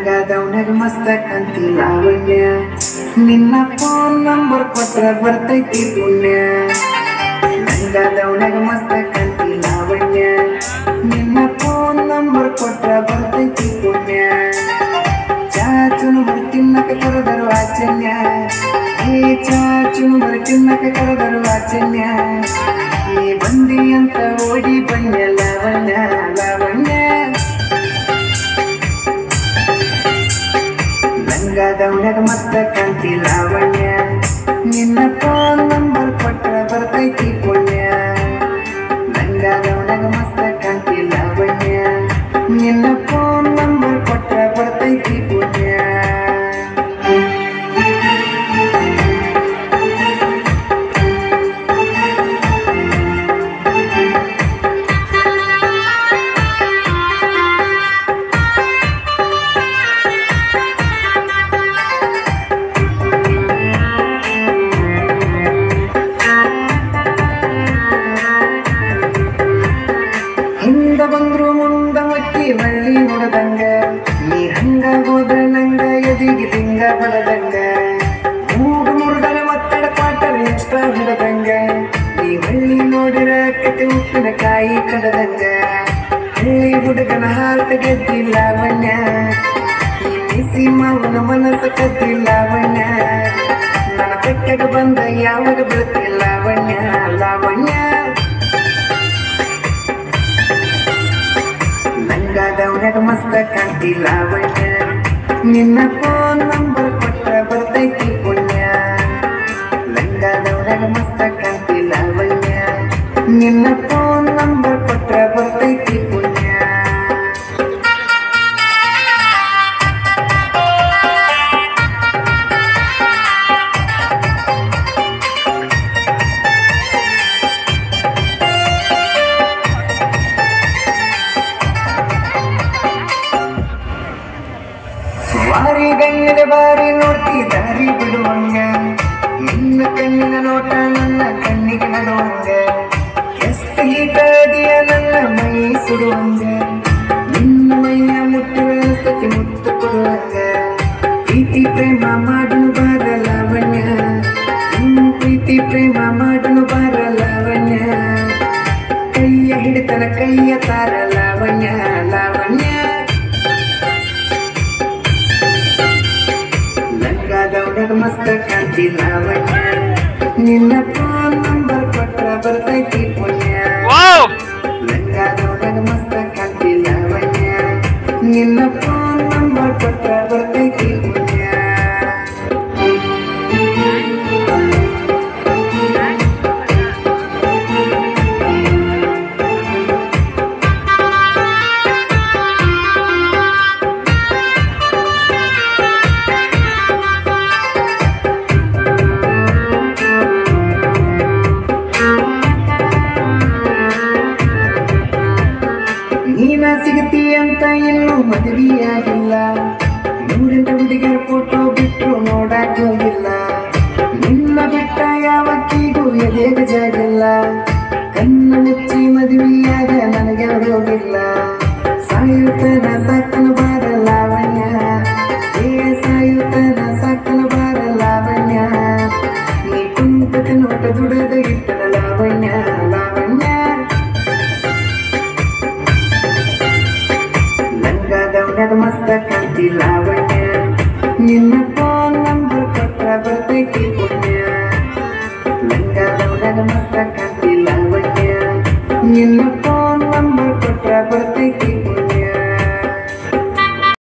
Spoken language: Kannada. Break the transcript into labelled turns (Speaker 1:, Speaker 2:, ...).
Speaker 1: ಲಂಗಾದವನಾಗ ಮಸ್ತ ಕಾಂತಿ ಲಾವಣ್ಯ ನಿನ್ನ ಫೋನ್ ನಂಬರ್ ಕೊಟ್ರ ಬರ್ತೈತಿ ಪುಣ್ಯ ಲಂಗಾದವನಾಗ ಮಸ್ತ ಕಾಂತಿ ಲಾವಣ್ಯ ನಿನ್ನ ಫೋನ್ ನಂಬರ್ ಕೊಟ್ರ ಬರ್ತೈತಿ ಪುಣ್ಯ ಚಾಚುನು ಬರ್ ತಿನ್ನಕ ಕರೆದರು ಆಚನ್ಯ ಏ ಚಾಚುನು ಬರ್ ತಿನ್ನಕ ಕರೆದರು ಆಚನ್ಯ ನೀ ಬಂದಿ ಅಂತ ಓಡಿ ಬನ್ಯ ಲಾವಣ್ಯ ಲಾವಣ್ಯ ಲಂಗಾದವನಾಗ ಮಸ್ತ ಕಾಂತಿ ಲಾವಣ್ಯ ನಿನ್ನ ಫೋನ್ ನಂಬರ್ ಕೊಟ್ರ ಬರ್ತೈತಿ ಪುಣ್ಯ ಲಂಗಾದವನಾಗ ಮಸ್ತ ಕಾಂತಿ ಲಾವಣ್ಯ ನಿನ್ನ ಫೋನ್ ನಂಬರ್ ಕೊಟ್ರ ಬರ್ತೈತಿ ಪುಣ್ಯ ಹಿಂದ ಬಂದ್ರು ಮುಂದ ಮಕ್ಕಿ ಮಳ್ಳಿ ನೋಡದಂಗ ನೀ ಹಂಗ ಹೋದ್ರ ನಂಗ ಎದಿಗೆ ತಿಂಗ ಬಡದಂಗ ಮೂಗು ಮುರುಗನ ಒತ್ತಡ ಪಾಟರ ಎಕ್ಸ್ಟ್ರಾ ಹಿಡದಂಗ ನೀ ಹಳ್ಳಿ ನೋಡಿರ ಕತೆ ಉಪ್ಪಿನ ಕಾಯಿ ಕಡದಂಗ ಹಳ್ಳಿ ಹುಡುಗನ ಹಾರ್ಟ ಗೆದ್ದಿ ಲಾವಣ್ಯ ಈ ಬಿಸಿ ಮಾವನ ಮನಸ್ಸು ಕದ್ದಿ ಲಾವಣ್ಯ ನನ್ನ ಬೆಟ್ಟಗ ಬಂದ ಯಾವಾಗ ಬೀಳ್ತಿ ಲಾವಣ್ಯ ಲಾವಣ್ಯ ಲಂಗಾದವನಾಗ ಮಸ್ತ ಕಾಂತಿ ಲಾವಣ್ಯ ನಿನ್ನ ಫೋನ್ ನಂಬರ್ ಕೊಟ್ರ ಬರ್ತೈತಿ ಪುಣ್ಯ ಲಂಗಾದವನಾಗ ಮಸ್ತ ಕಾಂತಿ ಲಾವಣ್ಯ ನಿನ್ನ ಫೋನ್ ನಂಬರ್ ಕೊಟ್ರ ಬರ್ತೈತಿ ಪುಣ್ಯ ಬಾರಿ ಗಣ್ಯದ ಬಾರಿ ನೋಡ್ತಿ ದಾರಿ ಬಿಡುವಂಗ ನಿನ್ನ ಕಣ್ಣಿನ ನೋಟ ನನ್ನ ಕಣ್ಣಿಗೆ ನಡುವಂಗ ಎಷ್ಟು ಹೀಟದಿಯ ನನ್ನ ಮೈ ಸುಡುವಂಗ ನಿನ್ನ ಮೈಯ ಮುಟ್ಟುವ ಸತಿ ಮುತ್ತು ಕೊಡುವಂಗ ಪ್ರೀತಿ ಪ್ರೇಮ ಮಾಡನು ಬಾರ ಲಾವಣ್ಯ ಪ್ರೀತಿ ಪ್ರೇಮ ಮಾಡನು ಬಾರ ಲಾವಣ್ಯ ಕೈಯ ಹಿಡಿತನ ಕೈಯ ತಾರ ಲಾವಣ್ಯ ಲಾವಣ್ಯ ಲಂಗಾದವನಾಗ ಮಸ್ತ ಕಾಂತಿ ಲಾವಣ್ಯ ನಿನ್ನ ಫೋನ್ ನಂಬರ್ ಕೊಟ್ರ ಬರ್ತೈತಿ ಪುಣ್ಯ ಲಂಗಾದವನಾಗ ಮಸ್ತ ಕಾಂತಿ ಲಾವಣ್ಯ ನಿನ್ನ ಫೋನ್ ನಂಬರ್ ಕೊಟ್ರ ಬರ್ತೈತಿ ಪುಣ್ಯ ನೀನ ಸಿಗತಿ ಅಂತ ಇನ್ನೂ ಮದುವೆಯಾಗಿಲ್ಲ ನೂರೆಂಟು ಹುಡುಗಿಯರ ಫೋಟೋ ಬಿಟ್ಟರು ನೋಡಕ್ ಹೋಗಿಲ್ಲ ನಿನ್ನ ಬಿಟ್ಟ ಯಾವತ್ತಿಗೂ ಎದೆಗ ಜಾಗಿಲ್ಲ ಕಣ್ಣ ಮುಚ್ಚಿ ಮದುವೆಯಾಗ ನನಗೆ ಹೋಗಿಲ್ಲ ಸಾಯುತ್ತನ ಸಾಕನ ಬಾರ ಲಾವಣ್ಯ ಏ ಸಾಯುತ್ತನ ಸಾಕನ ಬಾರ ಲಾವಣ್ಯ ನೀ ಕುಂತ ನೋಟ ದುಡದ ಇಟ್ಟನ ಲಾವಣ್ಯ ಲಾವಣ್ಯ ಲಂಗಾದವನಾಗ ಮಸ್ತ ಕಾಂತಿ ಲಾವಣ್ಯ ನಿನ್ನ ಫೋನ್ ನಂಬರ್ ಕೊಟ್ರ ಬರ್ತೈತಿ ಪುಣ್ಯ ಲಂಗಾದವನಾಗ ಮಸ್ತ ಕಾಂತಿ ಲಾವಣ್ಯ ನಿನ್ನ ಫೋನ್ ನಂಬರ್ ಕೊಟ್ರ ಬರ್ತೈತಿ ಪುಣ್ಯ